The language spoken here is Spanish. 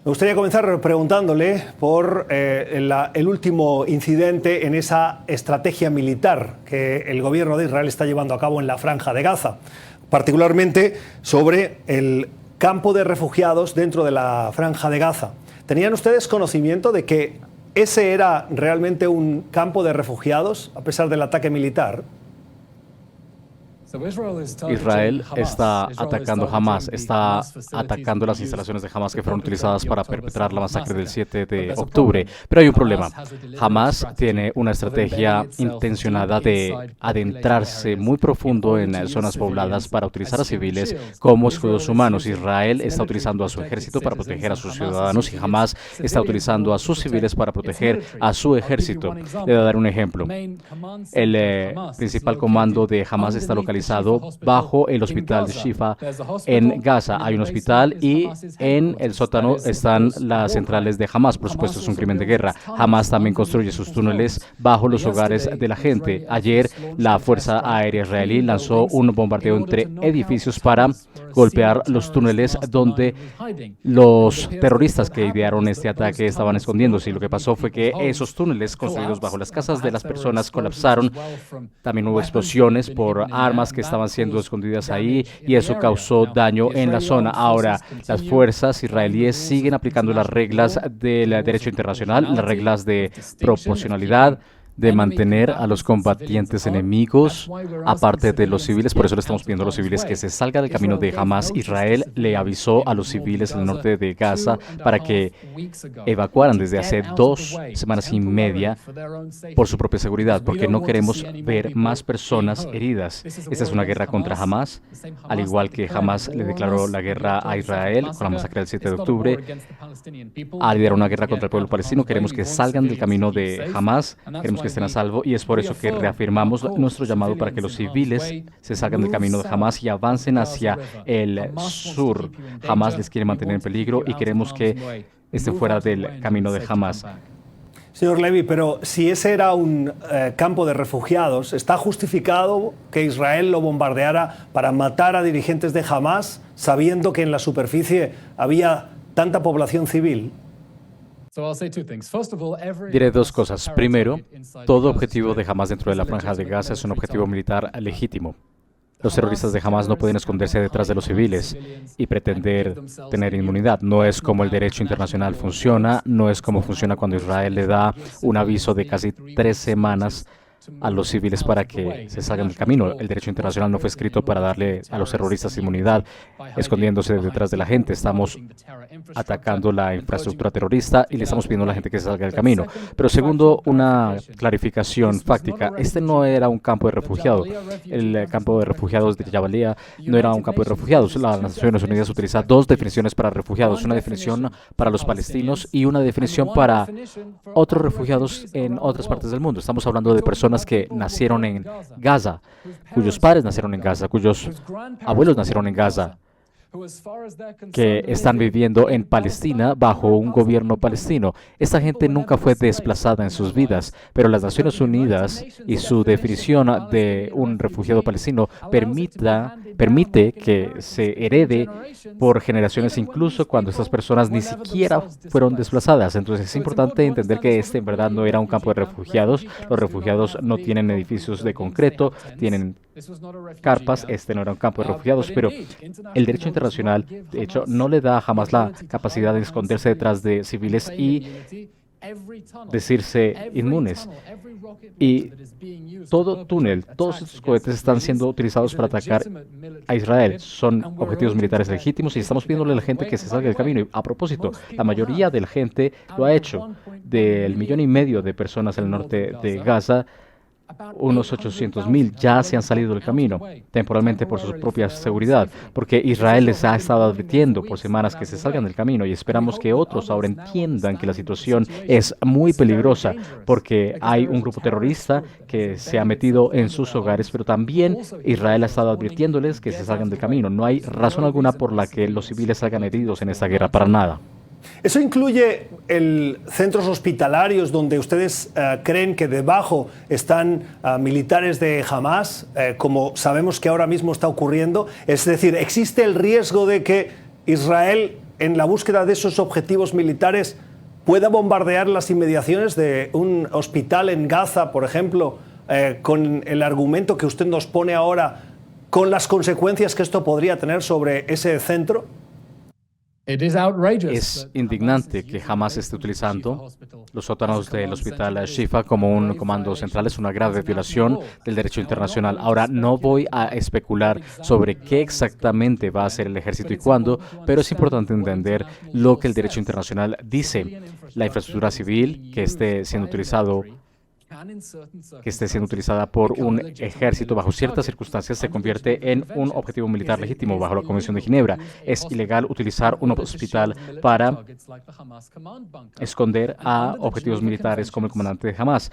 Me gustaría comenzar preguntándole por el último incidente en esa estrategia militar que el gobierno de Israel está llevando a cabo en la Franja de Gaza, particularmente sobre el campo de refugiados dentro de la Franja de Gaza. ¿Tenían ustedes conocimiento de que ese era realmente un campo de refugiados a pesar del ataque militar? Israel está atacando Hamas, está atacando las instalaciones de Hamas que fueron utilizadas para perpetrar la masacre del 7 de octubre. Pero hay un problema. Hamas tiene una estrategia intencionada de adentrarse muy profundo en zonas pobladas para utilizar a civiles como escudos humanos. Israel está utilizando a su ejército para proteger a sus ciudadanos y Hamas está utilizando a sus civiles para proteger a su ejército. Le voy a dar un ejemplo. El principal comando de Hamas está localizado bajo el hospital de Shifa en Gaza. Hay un hospital y en el sótano están las centrales de Hamas. Por supuesto, es un crimen de guerra. Hamas también construye sus túneles bajo los hogares de la gente. Ayer, la Fuerza Aérea Israelí lanzó un bombardeo entre edificios para golpear los túneles donde los terroristas que idearon este ataque estaban escondiéndose. Y lo que pasó fue que esos túneles construidos bajo las casas de las personas colapsaron. También hubo explosiones por armas que estaban siendo escondidas ahí y eso causó daño en la zona. Ahora, las fuerzas israelíes siguen aplicando las reglas del derecho internacional, las reglas de proporcionalidad, de mantener a los combatientes enemigos aparte de los civiles. Por eso le estamos pidiendo a los civiles que se salgan del camino de Hamas. Israel le avisó a los civiles en el norte de Gaza para que evacuaran desde hace 2 semanas y media por su propia seguridad, porque no queremos ver más personas heridas. Esta es una guerra contra Hamas, al igual que Hamas le declaró la guerra a Israel con la masacre del 7 de octubre. Al liderar una guerra contra el pueblo palestino, queremos que salgan del camino de Hamas, queremos que estén a salvo, y es por eso que reafirmamos nuestro llamado para que los civiles se salgan del camino de Hamas y avancen hacia el sur. Hamas les quiere mantener en peligro y queremos que estén fuera del camino de Hamas. Señor Levy, pero si ese era un campo de refugiados, ¿está justificado que Israel lo bombardeara para matar a dirigentes de Hamas, sabiendo que en la superficie había tanta población civil? Diré 2 cosas. Primero, todo objetivo de Hamas dentro de la Franja de Gaza es un objetivo militar legítimo. Los terroristas de Hamas no pueden esconderse detrás de los civiles y pretender tener inmunidad. No es como el derecho internacional funciona, no es como funciona cuando Israel le da un aviso de casi 3 semanas a los civiles para que se salgan del camino. El derecho internacional no fue escrito para darle a los terroristas inmunidad, escondiéndose detrás de la gente. Estamos atacando la infraestructura terrorista y le estamos pidiendo a la gente que se salga del camino. Pero segundo, una clarificación fáctica. Este no era un campo de refugiados. El campo de refugiados de Jabalia no era un campo de refugiados. Las Naciones Unidas utiliza 2 definiciones para refugiados. Una definición para los palestinos y una definición para otros refugiados en otras partes del mundo. Estamos hablando de personas que nacieron en Gaza, cuyos padres nacieron en Gaza, cuyos abuelos nacieron en Gaza, que están viviendo en Palestina bajo un gobierno palestino. Esta gente nunca fue desplazada en sus vidas, pero las Naciones Unidas y su definición de un refugiado palestino permite que se herede por generaciones, incluso cuando estas personas ni siquiera fueron desplazadas. Entonces es importante entender que este en verdad no era un campo de refugiados. Los refugiados no tienen edificios de concreto, tienen carpas. Este no era un campo de refugiados, pero el derecho internacional, de hecho, no le da jamás la capacidad de esconderse detrás de civiles y decirse inmunes. Y todo túnel, todos estos cohetes están siendo utilizados para atacar a Israel. Son objetivos militares legítimos y estamos pidiéndole a la gente que se salga del camino. Y a propósito, la mayoría de la gente lo ha hecho. Del 1,5 millones de personas en el norte de Gaza, unos 800,000 ya se han salido del camino, temporalmente por su propia seguridad, porque Israel les ha estado advirtiendo por semanas que se salgan del camino y esperamos que otros ahora entiendan que la situación es muy peligrosa, porque hay un grupo terrorista que se ha metido en sus hogares, pero también Israel ha estado advirtiéndoles que se salgan del camino. No hay razón alguna por la que los civiles salgan heridos en esta guerra, para nada. ¿Eso incluye centros hospitalarios donde ustedes creen que debajo están militares de Hamas, como sabemos que ahora mismo está ocurriendo? Es decir, ¿existe el riesgo de que Israel en la búsqueda de esos objetivos militares, pueda bombardear las inmediaciones de un hospital en Gaza, por ejemplo, con el argumento que usted nos pone ahora, con las consecuencias que esto podría tener sobre ese centro? Es indignante que Hamas esté utilizando los sótanos del hospital Shifa como un comando central. Es una grave violación del derecho internacional. Ahora, no voy a especular sobre qué exactamente va a hacer el ejército y cuándo, pero es importante entender lo que el derecho internacional dice. La infraestructura civil que esté siendo utilizada por un ejército bajo ciertas circunstancias se convierte en un objetivo militar legítimo bajo la Convención de Ginebra. Es ilegal utilizar un hospital para esconder a objetivos militares como el comandante de Hamas.